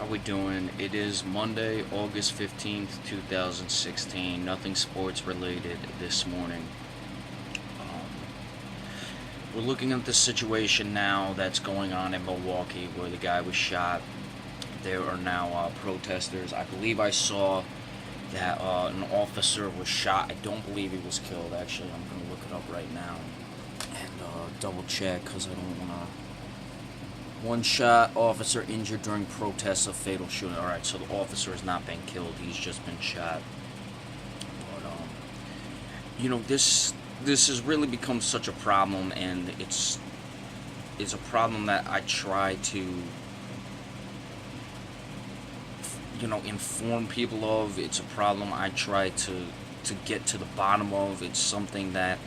How we doing? It is Monday, August 15th, 2016. Nothing sports related this morning. Um, we're looking at the situation now that's going on in Milwaukee where the guy was shot. There are now protesters. I believe I saw that an officer was shot. I don't believe he was killed, actually. I'm going to look it up right now and double check because I don't want to. One shot, officer injured during protests of fatal shooting. Alright, so the officer has not been killed, he's just been shot. But, this has really become such a problem, and it's a problem that I try to, inform people of. It's a problem I try to get to the bottom of. It's something that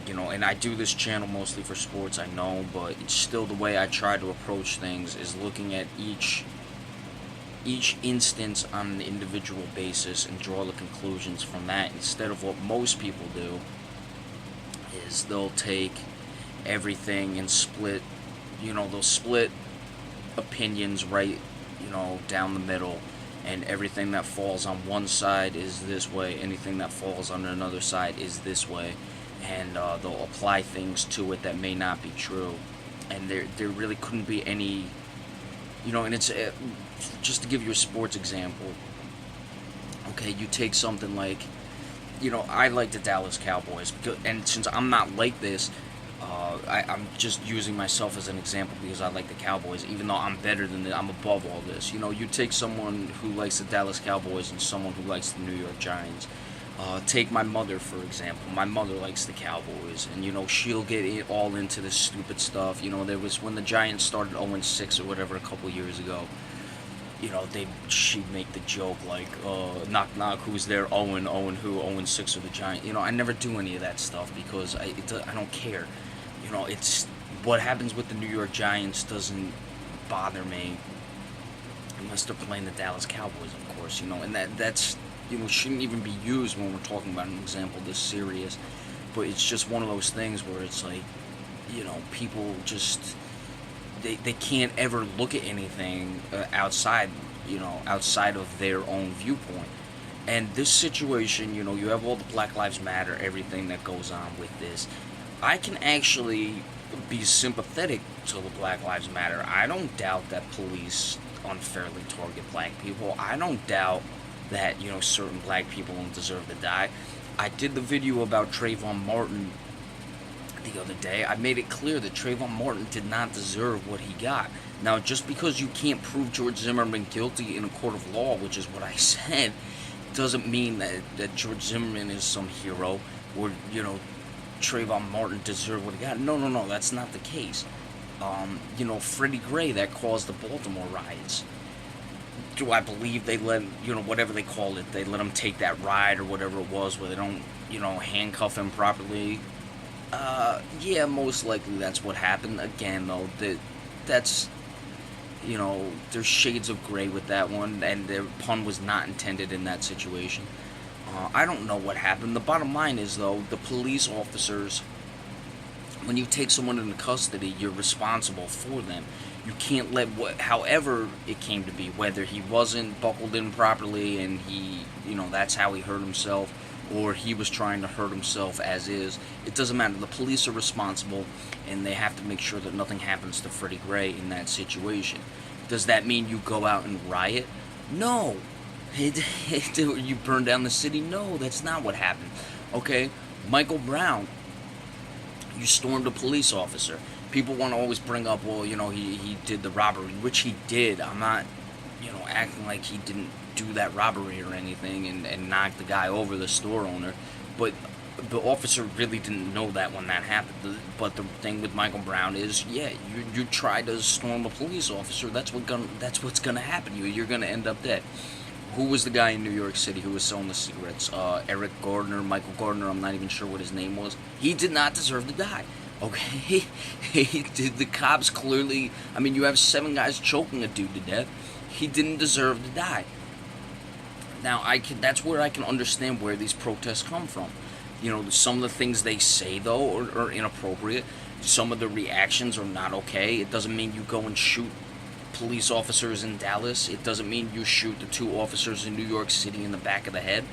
and I do this channel mostly for sports, I know, but it's still the way I try to approach things is looking at each instance on an individual basis and draw the conclusions from that, instead of what most people do is they'll take everything and they'll split opinions right, down the middle, and everything that falls on one side is this way, anything that falls on another side is this way, and they'll apply things to it that may not be true, and there really couldn't be any, and it's just to give you a sports example. Okay, you take something like, I like the Dallas Cowboys, and since I'm not like this, I'm just using myself as an example because I like the Cowboys, even though I'm better than I'm above all this. You take someone who likes the Dallas Cowboys and someone who likes the New York Giants. Take my mother, for example. My mother likes the Cowboys, and, she'll get all into this stupid stuff. There was, when the Giants started 0-6 or whatever a couple years ago, she'd make the joke like, knock knock, who's there? Owen who? 0-6 or the Giants. I never do any of that stuff because I don't care. It's what happens with the New York Giants doesn't bother me unless they're playing the Dallas Cowboys, of course. And that's shouldn't even be used when we're talking about an example this serious. But it's just one of those things where it's like, people just they can't ever look at anything outside of their own viewpoint. And this situation, you have all the Black Lives Matter, everything that goes on with this. I can actually be sympathetic to the Black Lives Matter. I don't doubt that police unfairly target black people. I don't doubt that, certain black people don't deserve to die. I did the video about Trayvon Martin the other day. I made it clear that Trayvon Martin did not deserve what he got. Now, just because you can't prove George Zimmerman guilty in a court of law, which is what I said, doesn't mean that George Zimmerman is some hero, or, Trayvon Martin deserved what he got. No, that's not the case. Freddie Gray, that caused the Baltimore riots. Do I believe they let, whatever they call it, they let him take that ride or whatever it was, where they don't, handcuff him properly? Yeah, most likely that's what happened. Again, though, that's, there's shades of gray with that one, and the pun was not intended in that situation. I don't know what happened. The bottom line is, though, the police officers, when you take someone into custody, you're responsible for them. You can't let however it came to be, whether he wasn't buckled in properly and he, that's how he hurt himself, or he was trying to hurt himself as is. It doesn't matter. The police are responsible, and they have to make sure that nothing happens to Freddie Gray in that situation. Does that mean you go out and riot? No. You burn down the city? No, that's not what happened. Okay, Michael Brown, you stormed a police officer. People want to always bring up, well, he did the robbery, which he did. I'm not, acting like he didn't do that robbery or anything and knock the guy over, the store owner. But the officer really didn't know that when that happened. But the thing with Michael Brown is, yeah, you try to storm a police officer, that's what's gonna happen. You're gonna end up dead. Who was the guy in New York City who was selling the cigarettes? Eric Gardner, Michael Gardner, I'm not even sure what his name was. He did not deserve to die. Okay? The cops clearly, you have 7 guys choking a dude to death. He didn't deserve to die. Now, that's where I can understand where these protests come from. Some of the things they say, though, are inappropriate. Some of the reactions are not okay. It doesn't mean you go and shoot police officers in Dallas. It doesn't mean you shoot the 2 officers in New York City in the back of the head.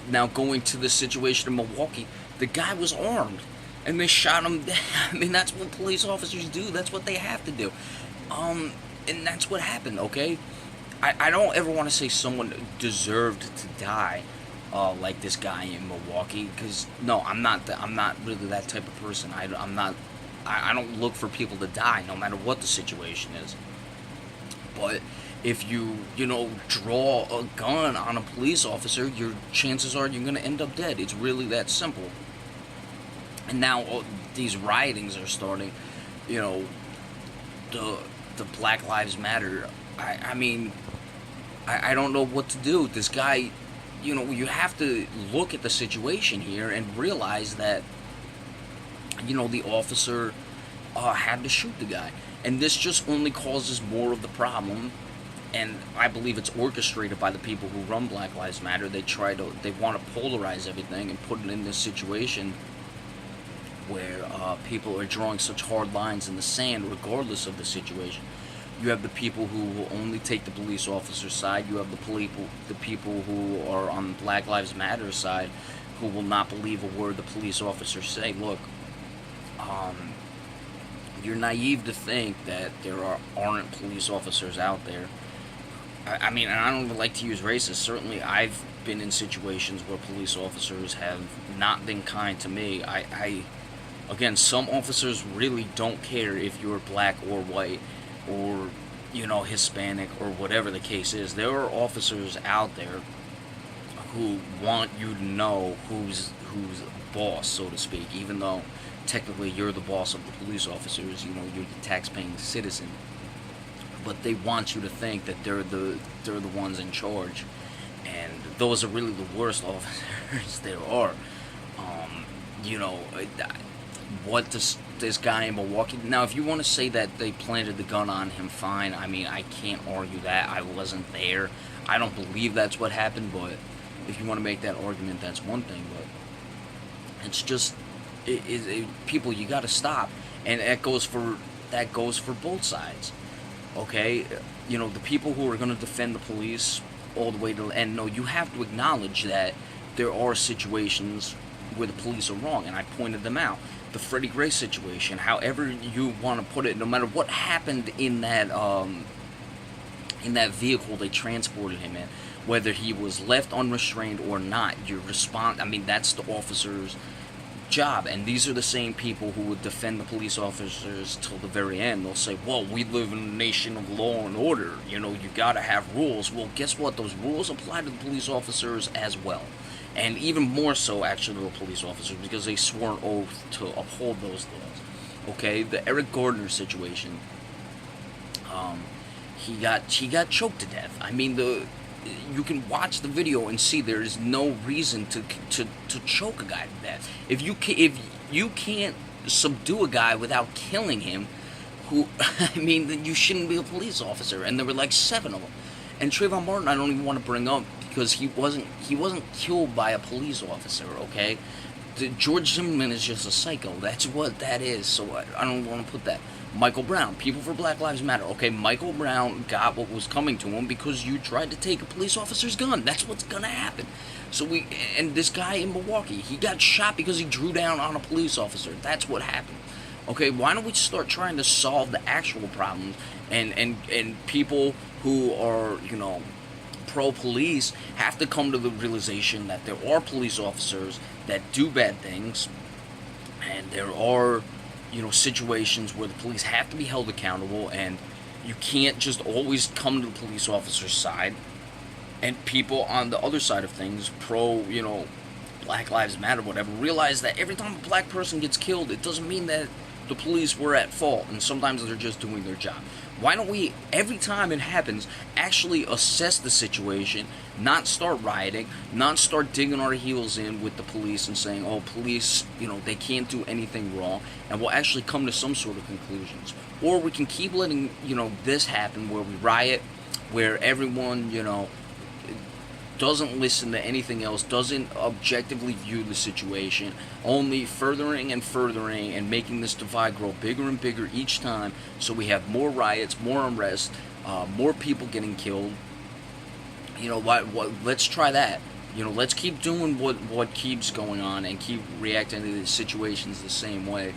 Now, going to the situation in Milwaukee, the guy was armed, and they shot him dead. I mean, that's what police officers do. That's what they have to do. And that's what happened, okay? I don't ever want to say someone deserved to die, like this guy in Milwaukee, because no, I'm not really that type of person. I don't look for people to die, no matter what the situation is. But if you draw a gun on a police officer, your chances are you're gonna end up dead. It's really that simple. And now these riotings are starting. The Black Lives Matter. I mean, I don't know what to do. This guy, you have to look at the situation here and realize that, the officer had to shoot the guy. And this just only causes more of the problem. And I believe it's orchestrated by the people who run Black Lives Matter. They want to polarize everything and put it in this situation where people are drawing such hard lines in the sand regardless of the situation. You have the people who will only take the police officer's side. You have the people who are on Black Lives Matter side who will not believe a word the police officers say. Look, you're naive to think that there aren't police officers out there. I mean, and I don't even like to use racist. Certainly, I've been in situations where police officers have not been kind to me. Again, some officers really don't care if you're black or white or, Hispanic or whatever the case is. There are officers out there who want you to know who's boss, so to speak, even though technically you're the boss of the police officers, you're the tax-paying citizen. But they want you to think that they're the ones in charge, and those are really the worst officers there are. What this guy in Milwaukee. Now, if you want to say that they planted the gun on him, fine. I mean, I can't argue that. I wasn't there. I don't believe that's what happened, but if you want to make that argument, that's one thing. But it's just, people, you got to stop, and that goes for both sides. Okay, the people who are going to defend the police all the way to the end. No, you have to acknowledge that there are situations where the police are wrong, and I pointed them out. The Freddie Gray situation, however you want to put it, no matter what happened in that vehicle they transported him in, whether he was left unrestrained or not, that's the officer's job. And these are the same people who would defend the police officers till the very end. They'll say, well, we live in a nation of law and order, you gotta have rules. Well, guess what? Those rules apply to the police officers as well. And even more so, actually, to the police officers, because they swore an oath to uphold those laws. Okay, the Eric Gardner situation, he got choked to death. I mean, you can watch the video and see there is no reason to choke a guy to death. If you can't subdue a guy without killing him, then you shouldn't be a police officer. And there were like 7 of them. And Trayvon Martin, I don't even want to bring up, because he wasn't killed by a police officer, okay? George Zimmerman is just a psycho. That's what that is. So I don't want to put that. Michael Brown, people for Black Lives Matter. Okay, Michael Brown got what was coming to him because you tried to take a police officer's gun. That's what's gonna happen. And this guy in Milwaukee, he got shot because he drew down on a police officer. That's what happened. Okay, why don't we start trying to solve the actual problems, and people who are, pro-police have to come to the realization that there are police officers that do bad things, and there are, situations where the police have to be held accountable, and you can't just always come to the police officer's side. And people on the other side of things, Black Lives Matter, whatever, realize that every time a black person gets killed, it doesn't mean that the police were at fault, and sometimes they're just doing their job. Why don't we, every time it happens, actually assess the situation, not start rioting, not start digging our heels in with the police and saying, oh, police, they can't do anything wrong, and we'll actually come to some sort of conclusions. Or we can keep letting, this happen, where we riot, where everyone, doesn't listen to anything else, doesn't objectively view the situation, only furthering and making this divide grow bigger and bigger each time, so we have more riots, more unrest, more people getting killed. What? Let's try that. Let's keep doing what keeps going on and keep reacting to these situations the same way,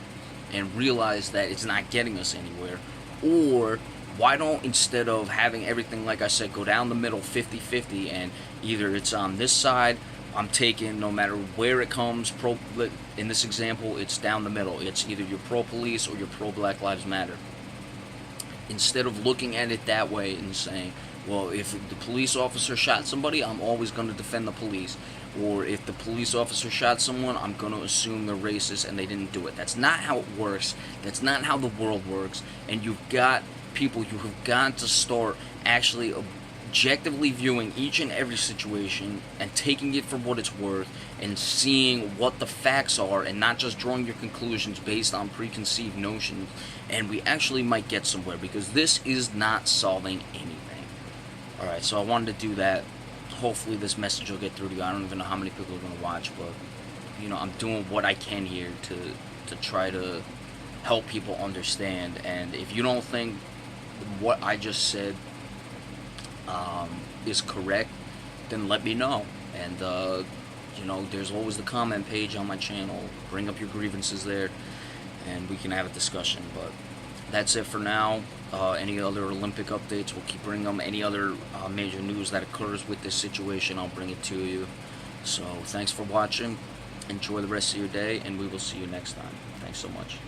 and realize that it's not getting us anywhere. Or why don't, instead of having everything, like I said, go down the middle 50-50, and either it's on this side, I'm taking, no matter where it comes, in this example, it's down the middle. It's either you're pro-police or you're pro-Black Lives Matter. Instead of looking at it that way and saying, well, if the police officer shot somebody, I'm always going to defend the police. Or if the police officer shot someone, I'm going to assume they're racist and they didn't do it. That's not how it works. That's not how the world works. And you have got to start actually objectively viewing each and every situation and taking it for what it's worth and seeing what the facts are, and not just drawing your conclusions based on preconceived notions. And we actually might get somewhere, because this is not solving anything. Alright, so I wanted to do that. Hopefully this message will get through to you. I don't even know how many people are going to watch, but I'm doing what I can here to try to help people understand. And if you don't think what I just said is correct, then let me know. And there's always the comment page on my channel. Bring up your grievances there, and we can have a discussion. But that's it for now. Any other Olympic updates, we'll keep bringing them. Any other major news that occurs with this situation, I'll bring it to you. So thanks for watching. Enjoy the rest of your day, and we will see you next time. Thanks so much.